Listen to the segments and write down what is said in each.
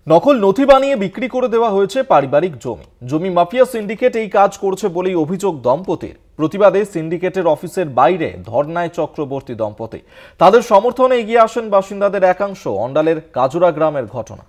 নকল নথি বানিয়ে বিক্রি করে দেওয়া হয়েছে পারিবারিক জমি। জমি মাফিয়া সিন্ডিকেট এই কাজ করছে বলেই অভিযোগ দম্পতির। প্রতিবাদে সিন্ডিকেটের অফিসের বাইরে ধর্নায় চক্রবর্তী দম্পতি। তাদের সমর্থনে এগিয়ে আসেন বাসিন্দাদের একাংশ। অন্ডালের কাজুরা গ্রামের ঘটনা।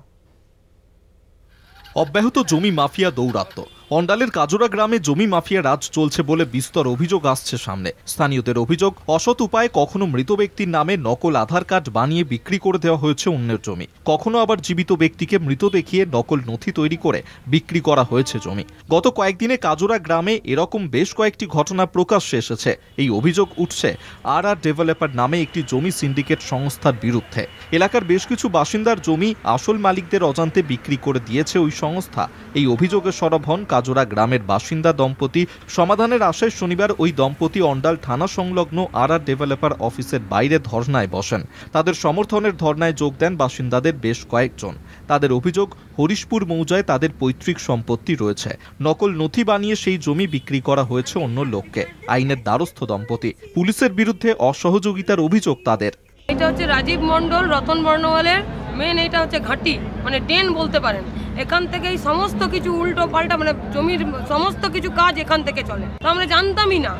অব্যাহত জমি মাফিয়া দৌরাত্ম্য। অন্ডালের কাজুরা গ্রামে জমি মাফিয়া রাজ চলছে বলে বিস্তর অভিযোগ আসছে সামনে। স্থানীয়দের অভিযোগ, অসৎ উপায়ে কখনো মৃত ব্যক্তির নামে নকল আধার কার্ড বানিয়ে বিক্রি করে দেওয়া হয়েছে অন্যের জমি, কখনো আবার জীবিত ব্যক্তিকে মৃত দেখিয়ে নকল নথি তৈরি করে বিক্রি করা হয়েছে জমি। গত কয়েকদিনে কাজুরা গ্রামে এরকম বেশ কয়েকটি ঘটনা প্রকাশ্যে এসেছে। এই অভিযোগ উঠছে আর ডেভেলপার নামে একটি জমি সিন্ডিকেট সংস্থার বিরুদ্ধে। এলাকার বেশ কিছু বাসিন্দার জমি আসল মালিকদের অজান্তে বিক্রি করে দিয়েছে ওই সংস্থা। এই অভিযোগে সরব হন কাজুরা গ্রামের বাসিন্দা দম্পতি। সমাধানের আশায় শনিবার ওই দম্পতি অন্ডাল থানা সংলগ্ন আর ডেভেলপার অফিসের বাইরে ধর্নায় বসেন। তাদের সমর্থনের ধর্নায় যোগ দেন বাসিন্দাদের বেশ কয়েকজন। তাদের অভিযোগ, হরিশপুর মৌজায় তাদের পৈতৃক সম্পত্তি রয়েছে। নকল নথি বানিয়ে সেই জমি বিক্রি করা হয়েছে অন্য লোককে। আইনের দ্বারস্থ দম্পতি। পুলিশের বিরুদ্ধে অসহযোগিতার অভিযোগ তাদের। এটা হচ্ছে রাজীব মণ্ডল, রতন বর্ণওয়ালের মেন এটা হচ্ছে ঘাঁটি, মানে ডেন বলতে পারেন। এখান থেকেই সমস্ত কিছু উল্টো পাল্টা, মানে জমির সমস্ত কিছু কাজ এখান থেকে চলে। তো আমরা জানতামই না।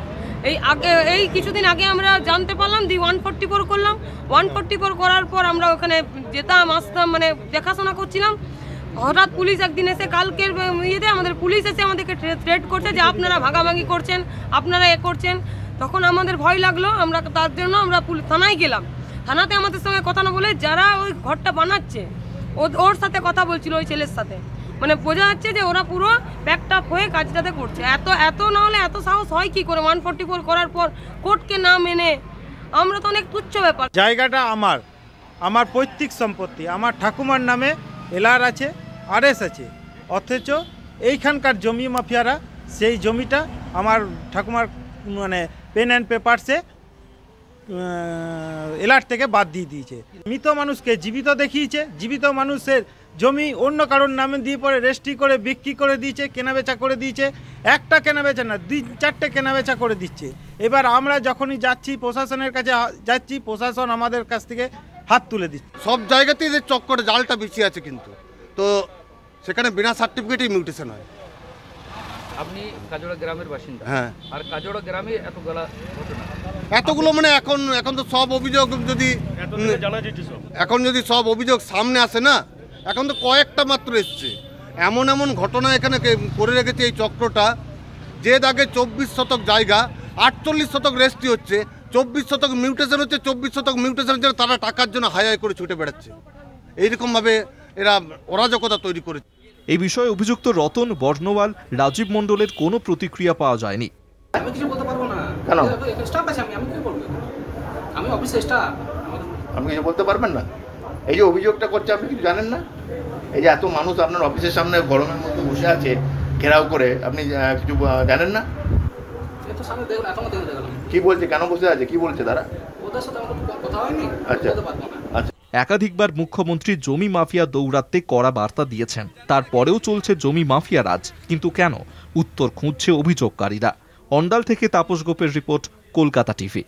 এই কিছুদিন আগে আমরা জানতে পারলাম, 144 করলাম। 144 করার পর আমরা ওখানে যেতাম আসতাম, মানে দেখাশোনা করছিলাম। হঠাৎ পুলিশ একদিন এসে, কালকের ইয়েতে আমাদের পুলিশ এসে আমাদেরকে থ্রেট করছে যে আপনারা ভাগাভাগি করছেন, আপনারা এ করছেন। তখন আমাদের ভয় লাগলো। আমরা তার জন্য আমরা থানায় গেলাম। থানাতে আমাদের সঙ্গে কথা না বলে যারা ওই ঘরটা বানাচ্ছে ওর সাথে কথা বলছিল, ওই ছেলের সাথে। মানে বোঝা যাচ্ছে যে ওরা পুরো প্যাকড আপ হয়ে কাজটাতে করছে। এত না হলে এত সাহস হয় কি করে 144 করার পর কোর্টকে না মেনে? আমরা তো অনেক তুচ্ছ ব্যাপার। জায়গাটা আমার পৈতৃক সম্পত্তি। আমার ঠাকুমার নামে এলআর আছে, আরএস আছে, অথচ এইখানকার জমি মাফিয়ারা সেই জমিটা আমার ঠাকুমার মানে পেন অ্যান্ড পেপারসে এলার থেকে বাদ দিয়ে দিয়েছে। মৃত মানুষকে জীবিত দেখিয়েছে, জীবিত মানুষের জমি অন্য কারোর নামে দিয়ে পরে রেজিস্ট্রি করে বিক্রি করে দিয়েছে, কেনাবেচা করে দিয়েছে। একটা কেনাবেচা না, 2-4টে কেনাবেচা করে দিচ্ছে। এবার আমরা যখনই যাচ্ছি প্রশাসনের কাছে যাচ্ছি, প্রশাসন আমাদের কাছ থেকে হাত তুলে দিচ্ছে। সব জায়গাতেই যে চক্করে জালটা বেশি আছে, কিন্তু তো সেখানে বিনা সার্টিফিকেটেই মিউটেশন হয়। আপনি কাজোড়া গ্রামের বাসিন্দা। হ্যাঁ, আর কাজোড়া গ্রামে এতগুলো মানে এখন তো সব অভিযোগ যদি এখন যদি সব অভিযোগ সামনে আসে না, এখন তো কয়েকটা মাত্র এসছে। এমন ঘটনা এখানে করে রেখেছে এই চক্রটা। যে দাগে 24 শতক জায়গা, 48 শতক রেজিস্ট্রি হচ্ছে, 24 শতক মিউটেশন হচ্ছে। 24 শতক মিউটেশনের জন্য তারা টাকার জন্য হাই করে ছুটে বেড়াচ্ছে। এইরকমভাবে এরা অরাজকতা তৈরি করেছে। এই বিষয়ে অভিযুক্ত রতন বর্ণওয়াল, রাজীব মণ্ডলের কোনো প্রতিক্রিয়া পাওয়া যায়নি। আমি কিছু বলতে পারবো না। কেন? স্টাফ আছে, আমি কি বলবো? আমি অফিসে স্টাফ। আপনি কিছু বলতে পারবেন না? এই যে অভিযোগটা করছে, আপনি কিছু জানেন না? এই যে এত মানুষ আপনার অফিসের সামনে গরমের মধ্যে বসে আছে ঘেরাও করে, আপনি কিছু জানেন না? কি বলছে, কেন বসে আছে, কি বলছে তারা? ওদের সাথে আমার কথা হয়নি। আচ্ছা আচ্ছা। একাধিকবার মুখ্যমন্ত্রী জমি মাফিয়া দৌরাত্ম্যে কড়া বার্তা দিয়েছেন। তারপরেও চলছে জমি মাফিয়া রাজ। কিন্তু কেন? উত্তর খুঁজছে অভিযোগকারীরা। অন্ডাল থেকে তাপস গোপের রিপোর্ট, কলকাতা টিভি।